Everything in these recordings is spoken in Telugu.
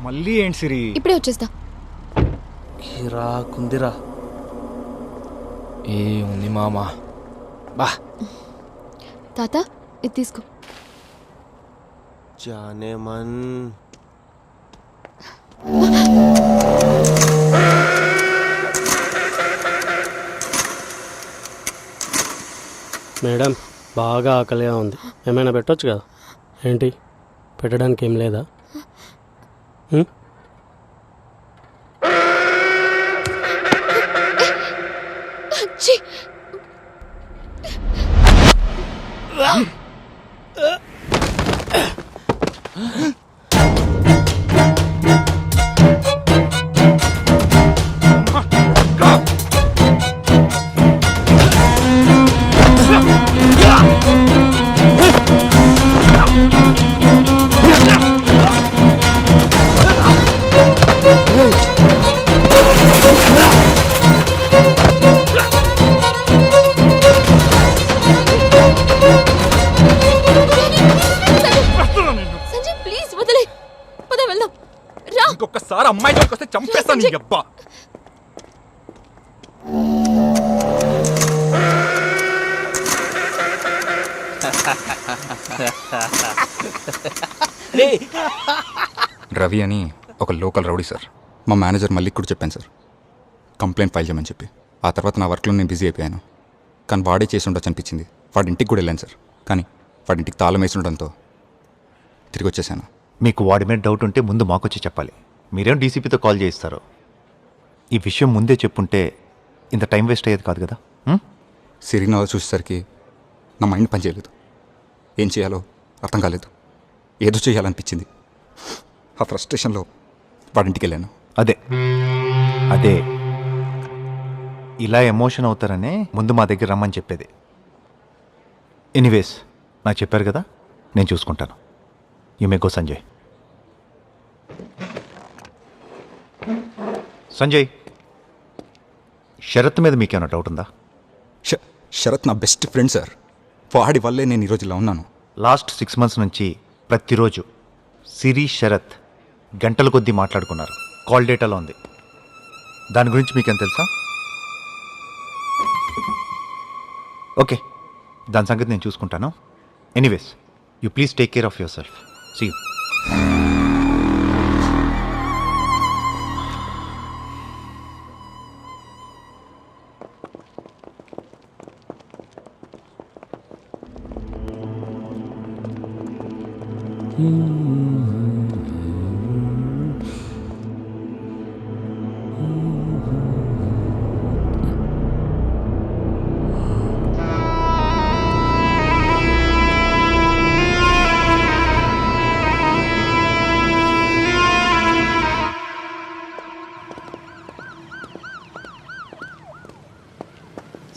మళ్ళీ ఏంటి సిరి? ఇప్పుడే వచ్చేస్తా. కుందిరా ఏ ఉంది మామా. బా తాత ఇది తీసుకో. जाने मन మేడం బాగా ఆకలిగా ఉంది, ఏమైనా పెట్టొచ్చు కదా. ఏంటి పెట్టడానికి ఏం లేదా? ఇంకొకసారి అమ్మాయి జోలికి వస్తే చంపేస్తాను నీ అబ్బా. రవి అని ఒక లోకల్ రౌడీ సార్. మా మేనేజర్ మళ్ళీ కూడా చెప్పాను సార్ కంప్లైంట్ ఫైల్ చేయమని చెప్పి. ఆ తర్వాత నా వర్క్లో నేను బిజీ అయిపోయాను. కానీ వాడే చేసి ఉండొచ్చు అనిపించింది. వాడి ఇంటికి కూడా వెళ్ళాను సార్. కానీ వాడి ఇంటికి తాళం వేసి ఉండడంతో తిరిగి వచ్చేసాను. మీకు వాడి మీద డౌట్ ఉంటే ముందు మాకొచ్చి చెప్పాలి. మీరేం డీసీపీతో కాల్ చేయిస్తారో. ఈ విషయం ముందే చెప్పుంటే ఇంత టైం వేస్ట్ అయ్యేది కాదు కదా. సిరిని చూసేసరికి నా మైండ్ పనిచేయలేదు. ఏం చేయాలో అర్థం కాలేదు. ఏదో చేయాలనిపించింది. ఆ ఫ్రస్ట్రేషన్లో వాడింటికి వెళ్ళాను. అదే ఇలా ఎమోషన్ అవుతారనే ముందు మా దగ్గర రమ్మని చెప్పేది. ఎనీవేస్ నాకు చెప్పారు కదా, నేను చూసుకుంటాను. You may go Sanjay. Sanjay, Sarath మీద మీకేమైనా డౌట్ ఉందా? శరత్ నా బెస్ట్ ఫ్రెండ్ సార్. వాడి వల్లే నేను ఈరోజు ఇలా ఉన్నాను. లాస్ట్ 6 months నుంచి ప్రతిరోజు సిరి శరత్ గంటల కొద్దీ మాట్లాడుకున్నారు. కాల్ డేటాలో ఉంది. దాని గురించి మీకేం తెలుసా? ఓకే, దాని సంగతి నేను చూసుకుంటాను. Anyways you please take care of yourself. See you.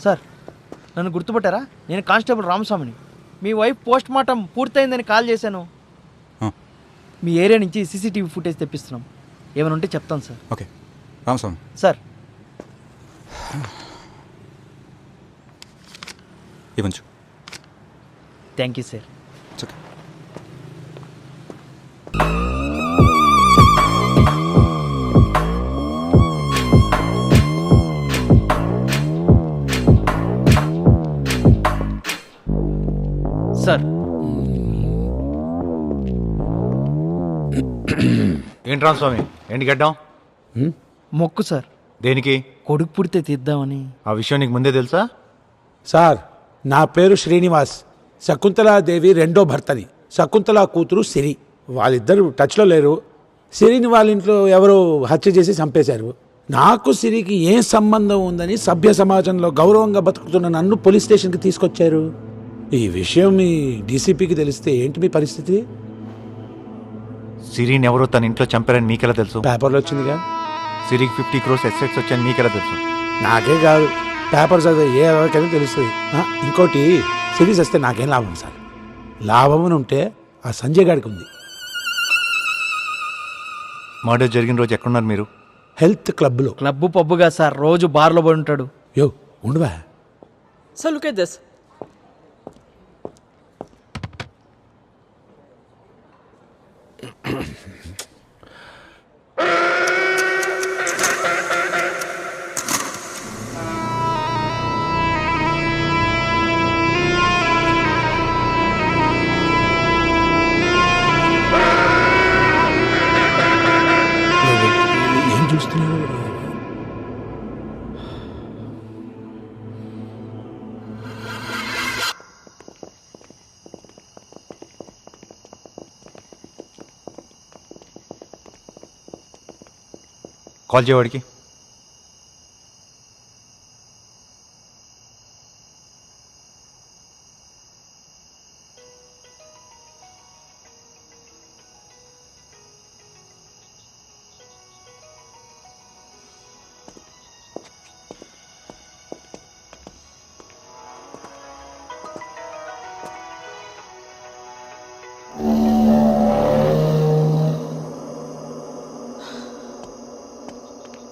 Sir, నన్ను గుర్తుపట్టారా? నేను కానిస్టేబుల్ రామస్వామిని. మీ వైఫ్ పోస్ట్ మార్టం పూర్తయిందని కాల్ చేశాను. మీ ఏరియా నుంచి సీసీటీవీ ఫుటేజ్ తెప్పిస్తున్నాం. ఏమైనా ఉంటే చెప్తాను సార్. ఓకే రామస్వామి. సార్ ఇవ్వచ్చు. Thank you sir. Okay. Sir ఏంటి రామస్వామి, ఏంటి గడ్డం? మొక్కు సార్. దేనికి? కొడుకు పుడితే తీద్దామని. ఆ విషయం నీకు ముందే తెలుసా? సార్, నా పేరు శ్రీనివాస్. శకుంతలాదేవి రెండో భర్తని. శకుంతల కూతురు సిరి. వాళ్ళిద్దరు టచ్లో లేరు. సిరిని వాళ్ళ ఇంట్లో ఎవరో హత్య చేసి చంపేశారు. నాకు సిరికి ఏం సంబంధం ఉందని సభ్య సమాజంలో గౌరవంగా బతుకుతున్న నన్ను పోలీస్ స్టేషన్కి తీసుకొచ్చారు. ఈ విషయం మీ డీసీపీకి తెలిస్తే ఏంటి మీ పరిస్థితి? సిరిని ఎవరో తన ఇంట్లో చంపారని మీకెలా తెలుసు? పేపర్లో వచ్చిందిగా. సిరికి 50 crores అసెట్స్ వచ్చాయని మీకెలా తెలుసు? నాకే కాదు, పేపర్ చదివే ఏ ఎవరికైనా తెలుస్తుంది. ఇంకోటి, సిరీస్ వస్తే నాకేం లాభం సార్? లాభం అని ఉంటే ఆ సంజయ్ గారికి ఉంది. మర్డర్ జరిగిన రోజు ఎక్కడున్నారు మీరు? హెల్త్ క్లబ్లో. క్లబ్ పబ్బుగా సార్, రోజు బార్లో పడి ఉంటాడు. యో ఉండవా? So look at this. Call చేయవాడికి.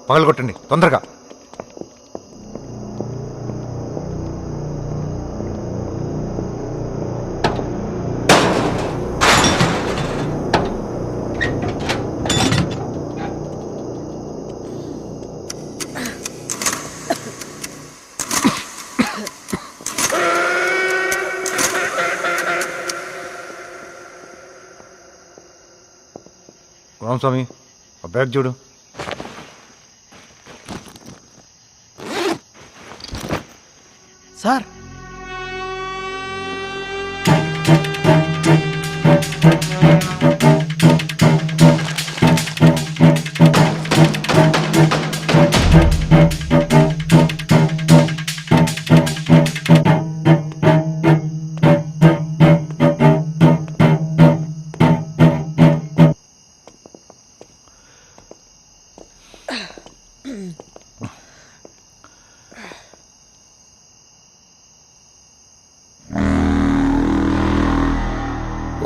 పగలగొట్టండి తొందరగా. రామస్వామి, ఆ బ్యాగ్ చూడు. సార్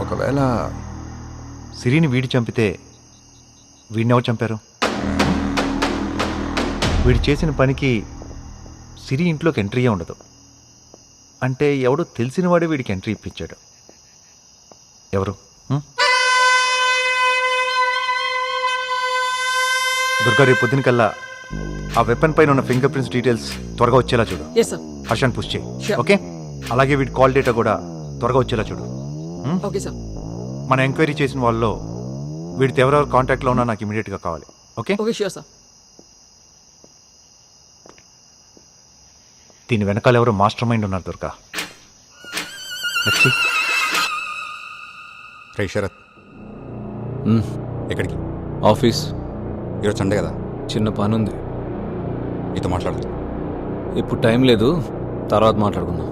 ఒకవేళ సిరిని వీడి చంపితే వీడిని ఎవరు చంపారు? వీడు చేసిన పనికి సిరి ఇంట్లోకి ఎంట్రీయే ఉండదు. అంటే ఎవడో తెలిసిన వాడే వీడికి ఎంట్రీ ఇప్పించాడు. ఎవరు? దుర్గా, రేపు పొద్దున కల్లా ఆ వెపన్ పైన ఉన్న ఫింగర్ ప్రింట్స్ డీటెయిల్స్ త్వరగా వచ్చేలా చూడు. Yes, sir. హర్షాన్ని పుష్ చేయి. Sure. ఓకే? అలాగే వీడి కాల్ డేటా కూడా త్వరగా వచ్చేలా చూడు. Okay, sir. మన ఎంక్వైరీ చేసిన వాళ్ళలో వీడితో ఎవరెవరు కాంటాక్ట్లో ఉన్నా నాకు ఇమీడియట్గా కావాలి. ఓకే? Okay, sure, sir. దీని వెనకాల ఎవరో మాస్టర్ మైండ్ ఉన్నారు దుర్గా. రే శరత్, ఎక్కడికి? ఆఫీస్. ఈరోజు సండే కదా, చిన్న పని ఉంది. నీతో మాట్లాడాలి. ఇప్పుడు టైం లేదు, తర్వాత మాట్లాడుకుందాం.